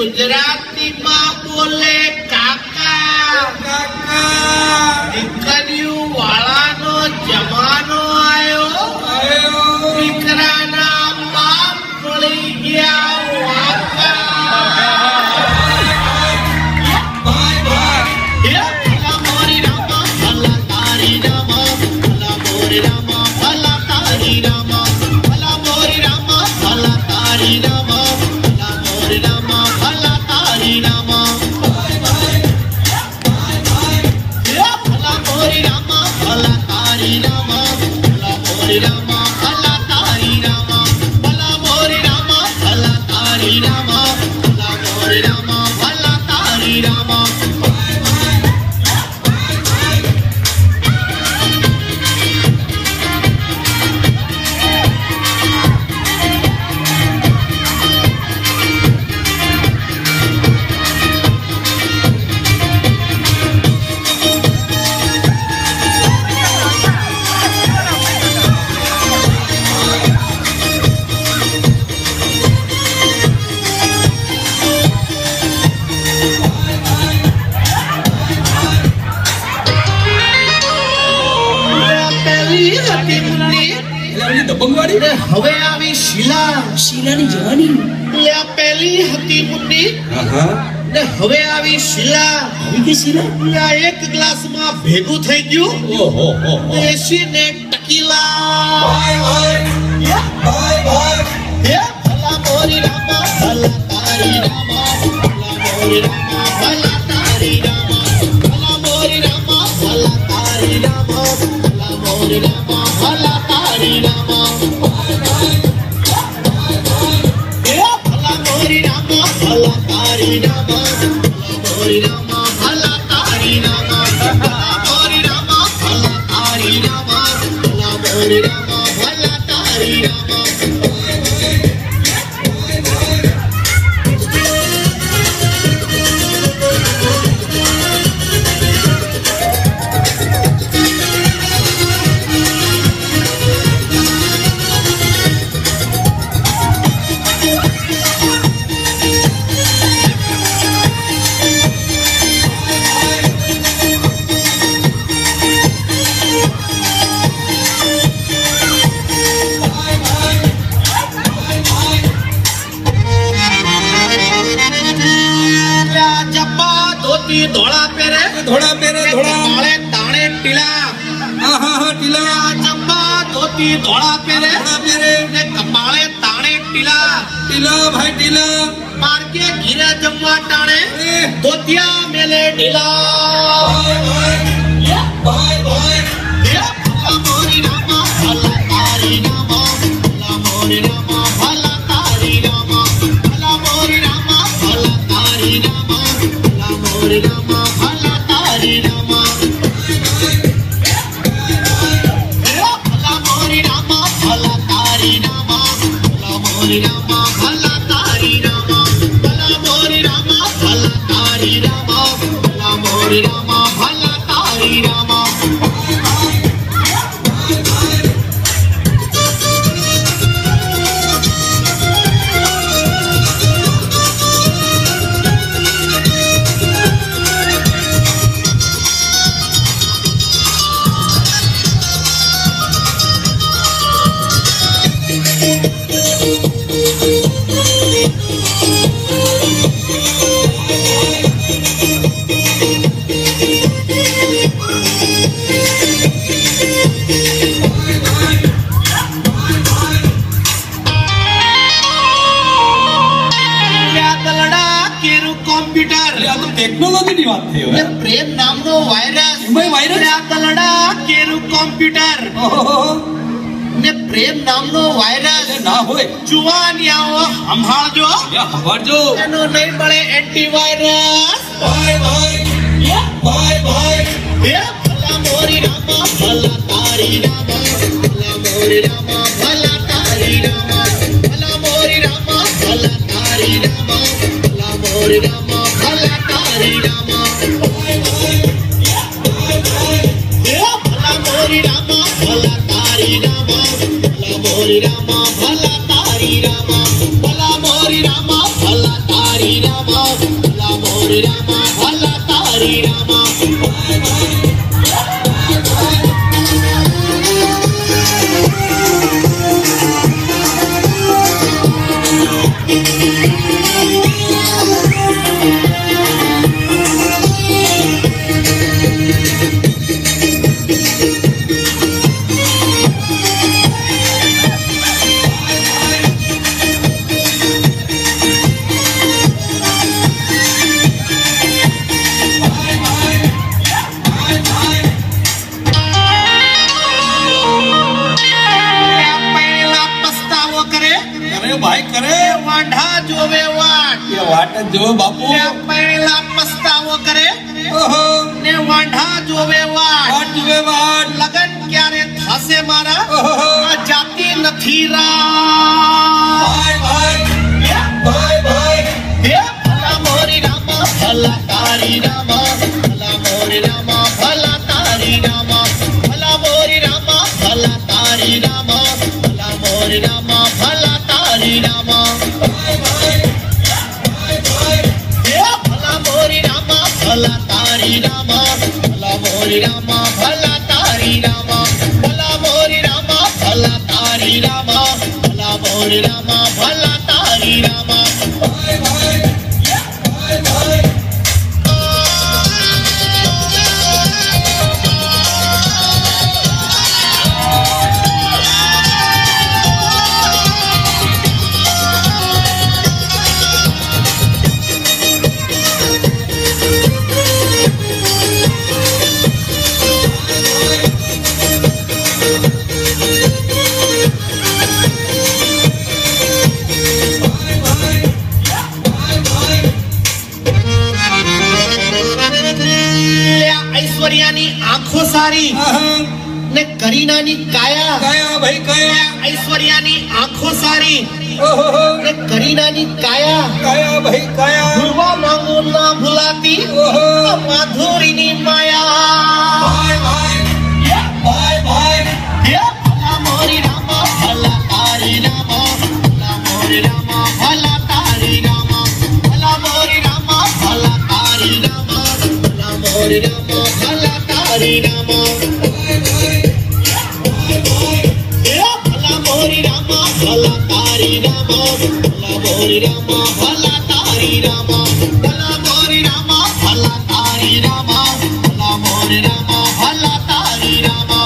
ગુજરાતી માં બોલે કાકા કાકા દીકરીઓ વાળાનો જમાનો આયો દીકરાના બાપ પડી ગયા વાકા હવે આવી શીલાની જવાની લે પેલી હતી મુન્ની ને હવે આવી શીલા આવી કે શીલા એક ગ્લાસ માં ભેગું થઈ ગયું ઓહો હો એસી ને ટકીલા હે ભલા મોરી રામા ભલા તારી રામા ભલા મોરી રામા ભલા તારી રામા ભલા મોરી રામા ભલા તારી રામા ભલા મોરી રામા ભલા તારી રામા ધોળા પેરે ધોળા કાળે તાણે ટીલા ટીલા ચંપા ધોતી ધોળા પેરે ને કપાળે તાણે ટીલા ભાઈ ટીલા માર્કે ઘીરે જમવા ટાણે ધોતિયા મેલે ઢીલા મોરી રામા ભલા તારી રામા ભલા મોરી રામા ભલા તારી રામા ભલા મોરી રામા ભલા તારી રામા મોરી રામા ભલા તારી રામા ભલા મોરી રામા ભલા તારી રામા ભલા મોરી રામા ભલા તારી રામા ભલા મોરી રામા ભલા તારી રામા ભલા મોરી રામા ભલા તારી રામા ટેકનોલોજી ની વાત થઈ હવે પ્રેમ નામનો વાયરસ આ કલડા કેરું કોમ્પ્યુટર ને પ્રેમ નામનો વાયરસ ના હોય જુવાનિયાઓ સંભાળજો એનો નહીં મળે એન્ટીવાયરસ હે ભલા મોરી રામા ભલા તારી રામા ભલા મોરી રામા ભલા તારી રામા ભલા મોરી રામા ભલા તારી રામા ભલા મોરી રામા ભલા તારી રામા ભલા મોરી રામા ભલા તારી રામા ભલા મોરી રામા ભલા તારી રામા ભલા મોરી રામા ભલા તારી રામા करे भाई करे वांढा जोवे वाट ये वाट जो बापू पहला पछतावो करे ओहो ने वांढा जोवे वाट लगन क्यारे थासे मारा आ जाती नथी रा भाई ये भला मोरी रामा भला तारी रामा भला मोरी रामा भला तारी रामा भला मोरी रामा भला तारी रामा भला मोरी रामा भला तारी रामा ये भला मोरी रामा भला तारी रामा भला मोरी रामा भला तारी रामा भला मोरी रामा भला तारी रामा भला मोरी रामा भला तारी रामा ऐश्वर्यानी आंखों सारी ने करीनानी काया काया भाई काया ऐश्वर्यानी आंखों सारी ओहो ने करीनानी काया काया भाई काया गुरवा मांगो ना भुलाती ओहो माधुरी नी माया भाई ये भला मोरी रामा भला तारी रामा भला मोरी रामा भला तारी रामा भला मोरी रामा भला तारी रामा भला मोरी रामा भला तारी रामा ये भला मोरी रामा भला तारी रामा भला मोरी रामा भला तारी रामा भला मोरी रामा भला तारी रामा भला मोरी रामा भला तारी रामा